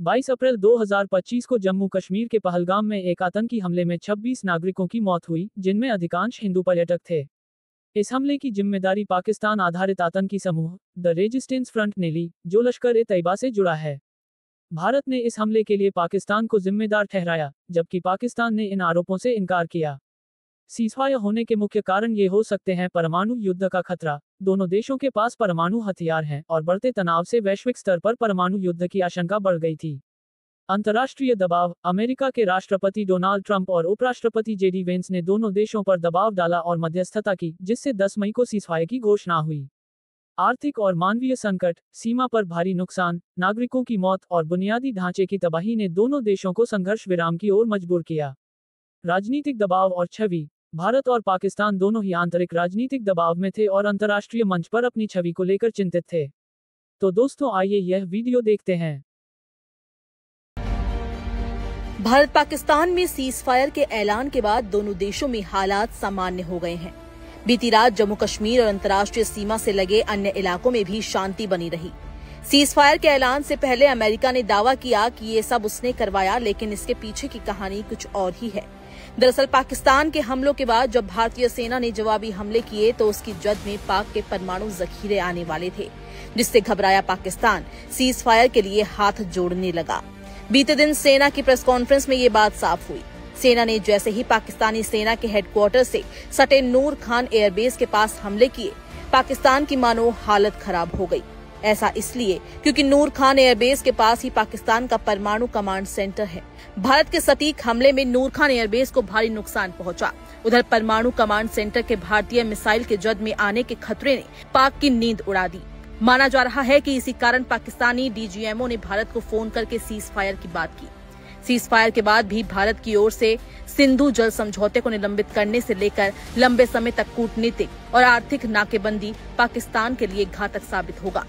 22 अप्रैल 2025 को जम्मू कश्मीर के पहलगाम में एक आतंकी हमले में 26 नागरिकों की मौत हुई, जिनमें अधिकांश हिंदू पर्यटक थे। इस हमले की जिम्मेदारी पाकिस्तान आधारित आतंकी समूह द रेजिस्टेंस फ्रंट ने ली, जो लश्कर-ए-तैयबा से जुड़ा है। भारत ने इस हमले के लिए पाकिस्तान को जिम्मेदार ठहराया, जबकि पाकिस्तान ने इन आरोपों से इनकार किया। सीज़फायर होने के मुख्य कारण ये हो सकते हैं: परमाणु युद्ध का खतरा। दोनों देशों के पास परमाणु हथियार हैं और बढ़ते तनाव से वैश्विक स्तर पर परमाणु युद्ध की आशंका बढ़ गई थी। अंतर्राष्ट्रीय दबाव। अमेरिका के राष्ट्रपति डोनाल्ड ट्रंप और उपराष्ट्रपति जेडी वेंस ने दोनों देशों पर दबाव डाला और मध्यस्थता की, जिससे 10 मई को सीज़फायर की घोषणा हुई। आर्थिक और मानवीय संकट, सीमा पर भारी नुकसान, नागरिकों की मौत और बुनियादी ढांचे की तबाही ने दोनों देशों को संघर्ष विराम की ओर मजबूर किया। राजनीतिक दबाव और छवि। भारत और पाकिस्तान दोनों ही आंतरिक राजनीतिक दबाव में थे और अंतर्राष्ट्रीय मंच पर अपनी छवि को लेकर चिंतित थे। तो दोस्तों, आइए यह वीडियो देखते हैं। भारत पाकिस्तान में सीज फायर के ऐलान के बाद दोनों देशों में हालात सामान्य हो गए हैं। बीती रात जम्मू कश्मीर और अंतर्राष्ट्रीय सीमा से लगे अन्य इलाकों में भी शांति बनी रही। सीज फायर के ऐलान से पहले अमेरिका ने दावा किया कि ये सब उसने करवाया, लेकिन इसके पीछे की कहानी कुछ और ही है। दरअसल पाकिस्तान के हमलों के बाद जब भारतीय सेना ने जवाबी हमले किए तो उसकी जद में पाक के परमाणु जखीरे आने वाले थे, जिससे घबराया पाकिस्तान सीज फायर के लिए हाथ जोड़ने लगा। बीते दिन सेना की प्रेस कॉन्फ्रेंस में ये बात साफ हुई। सेना ने जैसे ही पाकिस्तानी सेना के हेडक्वार्टर से सटे नूर खान एयरबेस के पास हमले किए, पाकिस्तान की मानो हालत खराब हो गई। ऐसा इसलिए क्योंकि नूर खान एयरबेस के पास ही पाकिस्तान का परमाणु कमांड सेंटर है। भारत के सटीक हमले में नूर खान एयरबेस को भारी नुकसान पहुंचा। उधर परमाणु कमांड सेंटर के भारतीय मिसाइल के जद में आने के खतरे ने पाक की नींद उड़ा दी। माना जा रहा है कि इसी कारण पाकिस्तानी डीजीएमओ ने भारत को फोन करके सीज फायर की बात की। सीज फायर के बाद भी भारत की ओर से सिंधु जल समझौते को निलंबित करने से लेकर लंबे समय तक कूटनीतिक और आर्थिक नाकेबंदी पाकिस्तान के लिए घातक साबित होगा।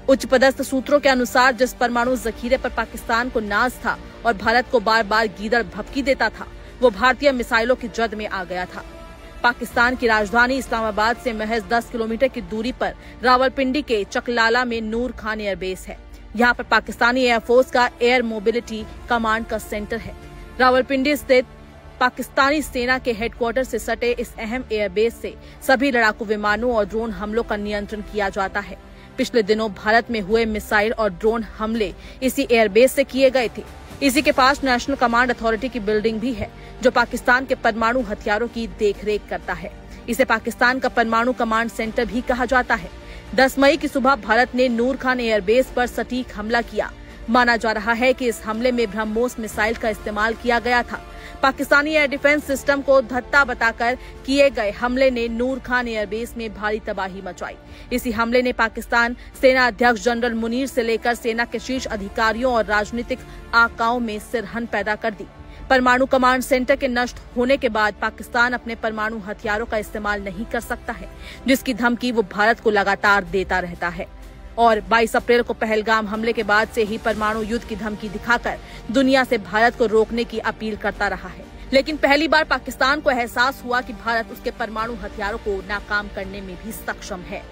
उच्च पदस्थ सूत्रों के अनुसार जिस परमाणु जखीरे पर पाकिस्तान को नाज था और भारत को बार बार गीदड़ भभकी देता था, वो भारतीय मिसाइलों की जद में आ गया था। पाकिस्तान की राजधानी इस्लामाबाद से महज 10 किलोमीटर की दूरी पर रावलपिंडी के चकलाला में नूर खान एयरबेस है। यहाँ पर पाकिस्तानी एयरफोर्स का एयर मोबिलिटी कमांड का सेंटर है। रावलपिंडी स्थित पाकिस्तानी सेना के हेडक्वार्टर से सटे इस अहम एयरबेस से सभी लड़ाकू विमानों और ड्रोन हमलों का नियंत्रण किया जाता है। पिछले दिनों भारत में हुए मिसाइल और ड्रोन हमले इसी एयरबेस से किए गए थे। इसी के पास नेशनल कमांड अथॉरिटी की बिल्डिंग भी है, जो पाकिस्तान के परमाणु हथियारों की देखरेख करता है। इसे पाकिस्तान का परमाणु कमांड सेंटर भी कहा जाता है। 10 मई की सुबह भारत ने नूर खान एयरबेस पर सटीक हमला किया। माना जा रहा है कि इस हमले में ब्रह्मोस मिसाइल का इस्तेमाल किया गया था। पाकिस्तानी एयर डिफेंस सिस्टम को धत्ता बताकर किए गए हमले ने नूर खान एयरबेस में भारी तबाही मचाई। इसी हमले ने पाकिस्तान सेना अध्यक्ष जनरल मुनीर से लेकर सेना के शीर्ष अधिकारियों और राजनीतिक आकाओं में सिरहन पैदा कर दी। परमाणु कमांड सेंटर के नष्ट होने के बाद पाकिस्तान अपने परमाणु हथियारों का इस्तेमाल नहीं कर सकता है, जिसकी धमकी वो भारत को लगातार देता रहता है। और 22 अप्रैल को पहलगाम हमले के बाद से ही परमाणु युद्ध की धमकी दिखाकर दुनिया से भारत को रोकने की अपील करता रहा है। लेकिन पहली बार पाकिस्तान को एहसास हुआ कि भारत उसके परमाणु हथियारों को नाकाम करने में भी सक्षम है।